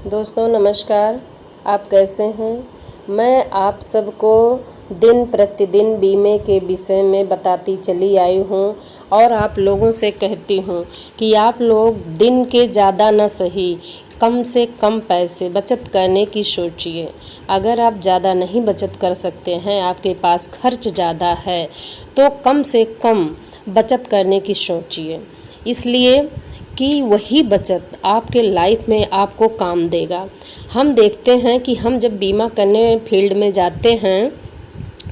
दोस्तों नमस्कार। आप कैसे हैं? मैं आप सबको दिन प्रतिदिन बीमे के विषय में बताती चली आई हूँ और आप लोगों से कहती हूँ कि आप लोग दिन के ज़्यादा न सही कम से कम पैसे बचत करने की सोचिए। अगर आप ज़्यादा नहीं बचत कर सकते हैं, आपके पास खर्च ज़्यादा है, तो कम से कम बचत करने की सोचिए। इसलिए कि वही बचत आपके लाइफ में आपको काम देगा। हम देखते हैं कि हम जब बीमा करने फील्ड में जाते हैं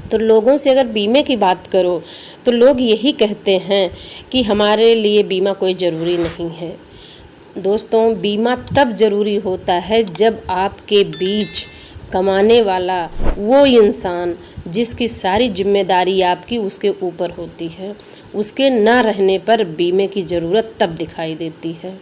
तो लोगों से अगर बीमे की बात करो तो लोग यही कहते हैं कि हमारे लिए बीमा कोई ज़रूरी नहीं है। दोस्तों, बीमा तब ज़रूरी होता है जब आपके बीच कमाने वाला वो इंसान जिसकी सारी जिम्मेदारी आपकी उसके ऊपर होती है, उसके ना रहने पर बीमे की ज़रूरत तब दिखाई देती है।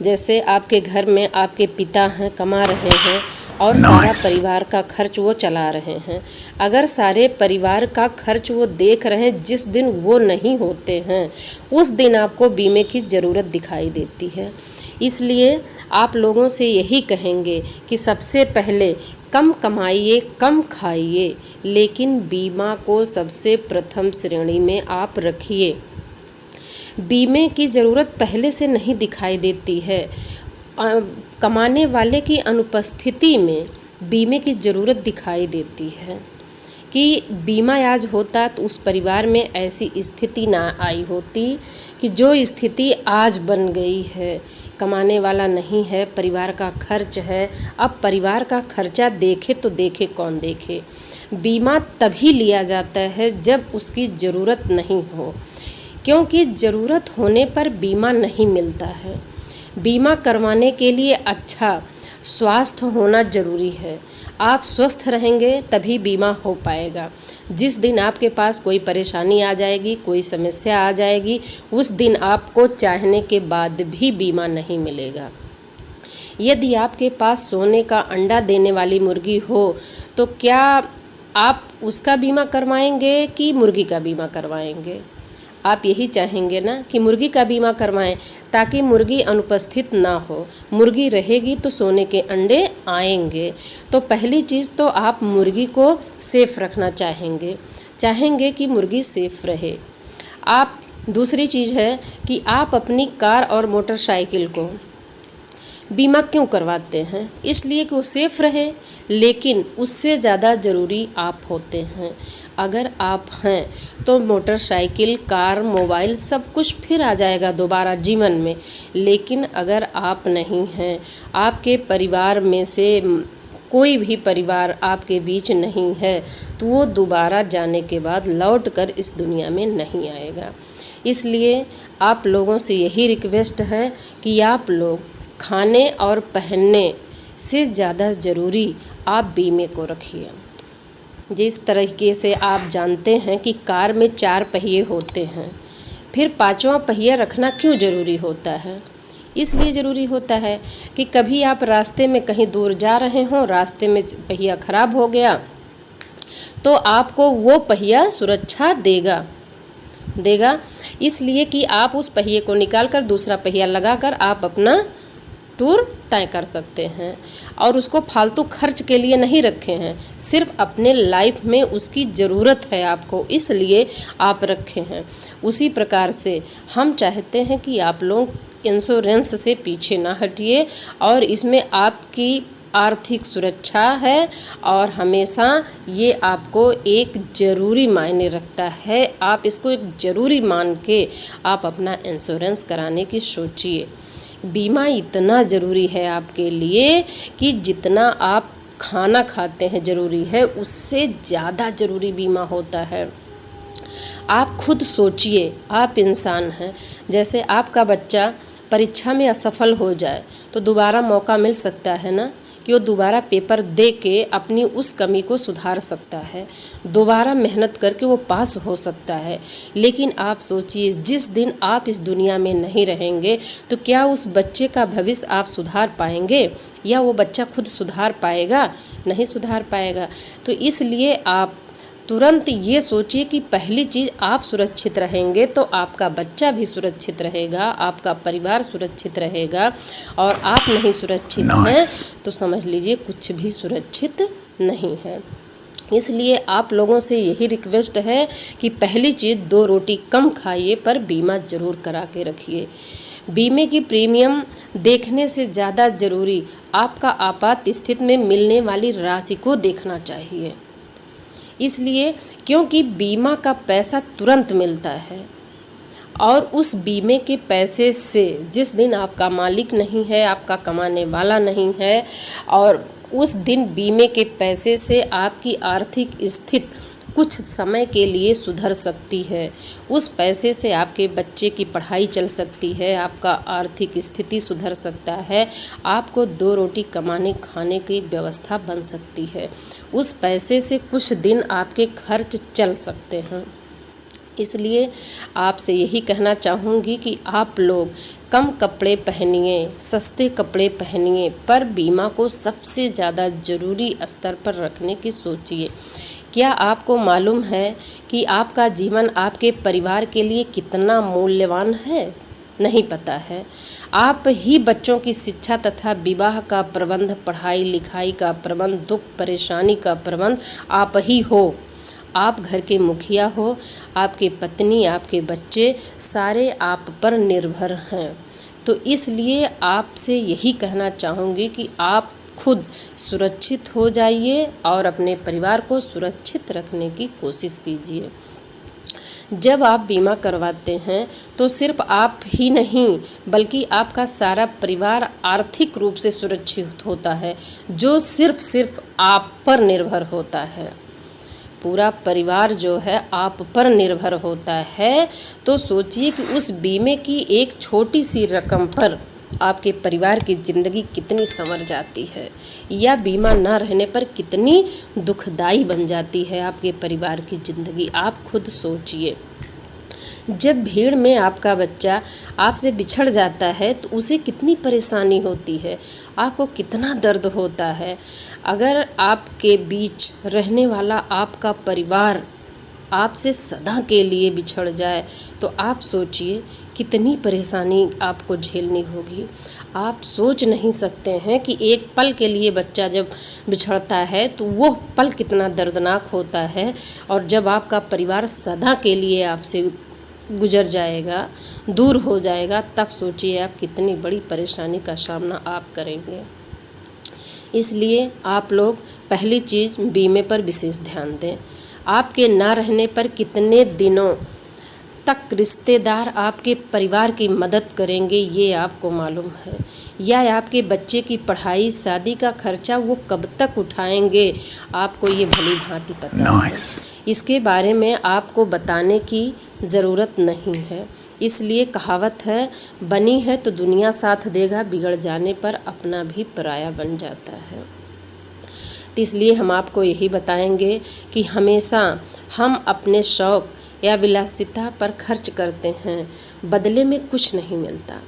जैसे आपके घर में आपके पिता हैं, कमा रहे हैं और सारा परिवार का खर्च वो चला रहे हैं। अगर सारे परिवार का खर्च वो देख रहे हैं, जिस दिन वो नहीं होते हैं उस दिन आपको बीमे की ज़रूरत दिखाई देती है। इसलिए आप लोगों से यही कहेंगे कि सबसे पहले कम कमाइए, कम खाइए, लेकिन बीमा को सबसे प्रथम श्रेणी में आप रखिए। बीमे की ज़रूरत पहले से नहीं दिखाई देती है। कमाने वाले की अनुपस्थिति में बीमे की ज़रूरत दिखाई देती है कि बीमा आज होता तो उस परिवार में ऐसी स्थिति ना आई होती कि जो स्थिति आज बन गई है। कमाने वाला नहीं है, परिवार का खर्च है। अब परिवार का खर्चा देखे तो देखे कौन देखे। बीमा तभी लिया जाता है जब उसकी ज़रूरत नहीं हो, क्योंकि ज़रूरत होने पर बीमा नहीं मिलता है। बीमा करवाने के लिए अच्छा स्वास्थ्य होना ज़रूरी है। आप स्वस्थ रहेंगे तभी बीमा हो पाएगा। जिस दिन आपके पास कोई परेशानी आ जाएगी, कोई समस्या आ जाएगी, उस दिन आपको चाहने के बाद भी बीमा नहीं मिलेगा। यदि आपके पास सोने का अंडा देने वाली मुर्गी हो तो क्या आप उसका बीमा करवाएंगे कि मुर्गी का बीमा करवाएंगे? आप यही चाहेंगे ना कि मुर्गी का बीमा करवाएं, ताकि मुर्गी अनुपस्थित ना हो। मुर्गी रहेगी तो सोने के अंडे आएंगे। तो पहली चीज़ तो आप मुर्गी को सेफ रखना चाहेंगे कि मुर्गी सेफ रहे। आप दूसरी चीज़ है कि आप अपनी कार और मोटरसाइकिल को बीमा क्यों करवाते हैं? इसलिए कि वो सेफ रहे, लेकिन उससे ज़्यादा ज़रूरी आप होते हैं। अगर आप हैं तो मोटरसाइकिल, कार, मोबाइल सब कुछ फिर आ जाएगा दोबारा जीवन में। लेकिन अगर आप नहीं हैं, आपके परिवार में से कोई भी परिवार आपके बीच नहीं है, तो वो दोबारा जाने के बाद लौट कर इस दुनिया में नहीं आएगा। इसलिए आप लोगों से यही रिक्वेस्ट है कि आप लोग खाने और पहनने से ज़्यादा ज़रूरी आप बीमे को रखिए। जिस तरीके से आप जानते हैं कि कार में 4 पहिए होते हैं, फिर 5वां पहिया रखना क्यों ज़रूरी होता है? इसलिए ज़रूरी होता है कि कभी आप रास्ते में कहीं दूर जा रहे हों, रास्ते में पहिया ख़राब हो गया तो आपको वो पहिया सुरक्षा देगा। इसलिए कि आप उस पहिए को निकाल कर दूसरा पहिया लगाकर आप अपना टूर तय कर सकते हैं। और उसको फालतू खर्च के लिए नहीं रखे हैं, सिर्फ अपने लाइफ में उसकी ज़रूरत है आपको, इसलिए आप रखे हैं। उसी प्रकार से हम चाहते हैं कि आप लोग इंश्योरेंस से पीछे ना हटिए और इसमें आपकी आर्थिक सुरक्षा है और हमेशा ये आपको एक ज़रूरी मायने रखता है। आप इसको एक ज़रूरी मान के आप अपना इंश्योरेंस कराने की सोचिए। बीमा इतना ज़रूरी है आपके लिए कि जितना आप खाना खाते हैं ज़रूरी है, उससे ज़्यादा ज़रूरी बीमा होता है। आप खुद सोचिए, आप इंसान हैं। जैसे आपका बच्चा परीक्षा में असफल हो जाए तो दोबारा मौका मिल सकता है ना, कि वो दोबारा पेपर दे के अपनी उस कमी को सुधार सकता है, दोबारा मेहनत करके वो पास हो सकता है। लेकिन आप सोचिए, जिस दिन आप इस दुनिया में नहीं रहेंगे तो क्या उस बच्चे का भविष्य आप सुधार पाएंगे या वो बच्चा खुद सुधार पाएगा? नहीं सुधार पाएगा। तो इसलिए आप तुरंत ये सोचिए कि पहली चीज़ आप सुरक्षित रहेंगे तो आपका बच्चा भी सुरक्षित रहेगा, आपका परिवार सुरक्षित रहेगा, और आप नहीं सुरक्षित हैं तो समझ लीजिए कुछ भी सुरक्षित नहीं है। इसलिए आप लोगों से यही रिक्वेस्ट है कि पहली चीज़ 2 रोटी कम खाइए पर बीमा ज़रूर करा के रखिए। बीमे की प्रीमियम देखने से ज़्यादा ज़रूरी आपका आपात स्थिति में मिलने वाली राशि को देखना चाहिए। इसलिए क्योंकि बीमा का पैसा तुरंत मिलता है और उस बीमे के पैसे से जिस दिन आपका मालिक नहीं है, आपका कमाने वाला नहीं है, और उस दिन बीमे के पैसे से आपकी आर्थिक स्थिति कुछ समय के लिए सुधर सकती है। उस पैसे से आपके बच्चे की पढ़ाई चल सकती है, आपका आर्थिक स्थिति सुधर सकता है, आपको 2 रोटी कमाने खाने की व्यवस्था बन सकती है। उस पैसे से कुछ दिन आपके खर्च चल सकते हैं। इसलिए आपसे यही कहना चाहूँगी कि आप लोग कम कपड़े पहनिए, सस्ते कपड़े पहनिए, पर बीमा को सबसे ज़्यादा ज़रूरी स्तर पर रखने की सोचिए। क्या आपको मालूम है कि आपका जीवन आपके परिवार के लिए कितना मूल्यवान है? नहीं पता है। आप ही बच्चों की शिक्षा तथा विवाह का प्रबंध, पढ़ाई लिखाई का प्रबंध, दुख परेशानी का प्रबंध आप ही हो। आप घर के मुखिया हो, आपके पत्नी, आपके बच्चे सारे आप पर निर्भर हैं। तो इसलिए आपसे यही कहना चाहूँगी कि आप खुद सुरक्षित हो जाइए और अपने परिवार को सुरक्षित रखने की कोशिश कीजिए। जब आप बीमा करवाते हैं तो सिर्फ आप ही नहीं बल्कि आपका सारा परिवार आर्थिक रूप से सुरक्षित होता है, जो सिर्फ आप पर निर्भर होता है। पूरा परिवार जो है आप पर निर्भर होता है। तो सोचिए कि उस बीमे की एक छोटी सी रकम पर आपके परिवार की ज़िंदगी कितनी संवर जाती है, या बीमा ना रहने पर कितनी दुखदाई बन जाती है आपके परिवार की ज़िंदगी। आप खुद सोचिए। जब भीड़ में आपका बच्चा आपसे बिछड़ जाता है तो उसे कितनी परेशानी होती है, आपको कितना दर्द होता है। अगर आपके बीच रहने वाला आपका परिवार आपसे सदा के लिए बिछड़ जाए तो आप सोचिए कितनी परेशानी आपको झेलनी होगी। आप सोच नहीं सकते हैं कि एक पल के लिए बच्चा जब बिछड़ता है तो वो पल कितना दर्दनाक होता है, और जब आपका परिवार सदा के लिए आपसे गुजर जाएगा, दूर हो जाएगा, तब सोचिए आप कितनी बड़ी परेशानी का सामना आप करेंगे। इसलिए आप लोग पहली चीज़ बीमे पर विशेष ध्यान दें। आपके ना रहने पर कितने दिनों तक रिश्तेदार आपके परिवार की मदद करेंगे ये आपको मालूम है, या आपके बच्चे की पढ़ाई शादी का खर्चा वो कब तक उठाएंगे, आपको ये भली भांति पता है। इसके बारे में आपको बताने की ज़रूरत नहीं है। इसलिए कहावत है, बनी है तो दुनिया साथ देगा, बिगड़ जाने पर अपना भी पराया बन जाता है। तो इसलिए हम आपको यही बताएंगे कि हमेशा हम अपने शौक़ या विलासिता पर खर्च करते हैं, बदले में कुछ नहीं मिलता,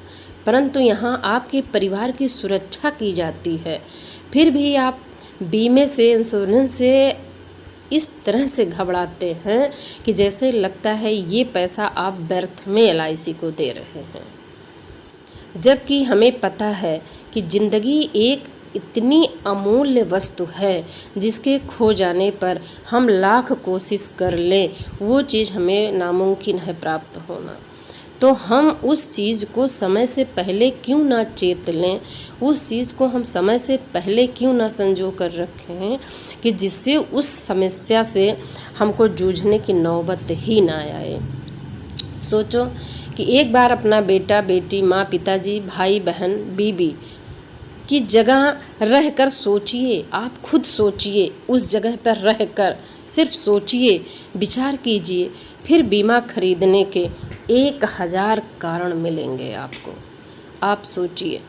परंतु यहाँ आपके परिवार की सुरक्षा की जाती है। फिर भी आप बीमे से, इंश्योरेंस से इस तरह से घबराते हैं कि जैसे लगता है ये पैसा आप व्यर्थ में LIC को दे रहे हैं। जबकि हमें पता है कि ज़िंदगी एक इतनी अमूल्य वस्तु है जिसके खो जाने पर हम लाख कोशिश कर लें वो चीज़ हमें नामुमकिन है प्राप्त होना। तो हम उस चीज़ को समय से पहले क्यों ना चेत लें, उस चीज़ को हम समय से पहले क्यों ना संजो कर रखें कि जिससे उस समस्या से हमको जूझने की नौबत ही ना आए। सोचो कि एक बार अपना बेटा बेटी, माँ पिताजी, भाई बहन, बीबी की जगह रहकर सोचिए। आप खुद सोचिए, उस जगह पर रहकर सिर्फ सोचिए, विचार कीजिए। फिर बीमा खरीदने के 1000 कारण मिलेंगे आपको। आप सोचिए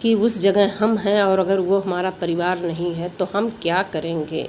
कि उस जगह हम हैं और अगर वो हमारा परिवार नहीं है तो हम क्या करेंगे।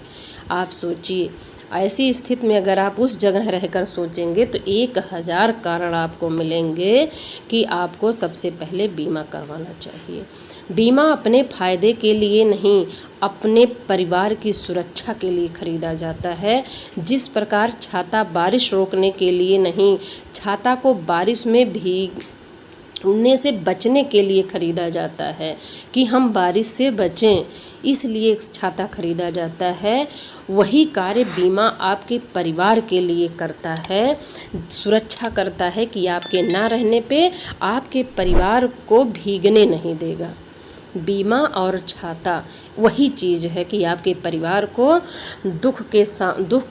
आप सोचिए, ऐसी स्थिति में अगर आप उस जगह रहकर सोचेंगे तो 1000 कारण आपको मिलेंगे कि आपको सबसे पहले बीमा करवाना चाहिए। बीमा अपने फ़ायदे के लिए नहीं, अपने परिवार की सुरक्षा के लिए खरीदा जाता है। जिस प्रकार छाता बारिश रोकने के लिए नहीं, छाता को बारिश में भीगने से बचने के लिए खरीदा जाता है कि हम बारिश से बचें, इसलिए छाता खरीदा जाता है। वही कार्य बीमा आपके परिवार के लिए करता है, सुरक्षा करता है कि आपके ना रहने पे आपके परिवार को भीगने नहीं देगा। बीमा और छाता वही चीज़ है कि आपके परिवार को दुख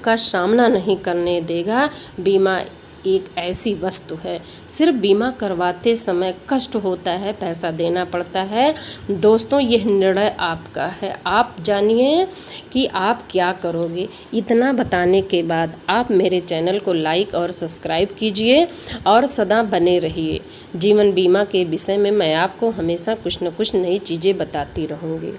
का सामना नहीं करने देगा। बीमा एक ऐसी वस्तु है, सिर्फ बीमा करवाते समय कष्ट होता है, पैसा देना पड़ता है। दोस्तों, यह निर्णय आपका है, आप जानिए कि आप क्या करोगे। इतना बताने के बाद आप मेरे चैनल को लाइक और सब्सक्राइब कीजिए और सदा बने रहिए। जीवन बीमा के विषय में मैं आपको हमेशा कुछ न कुछ नई चीज़ें बताती रहूँगी।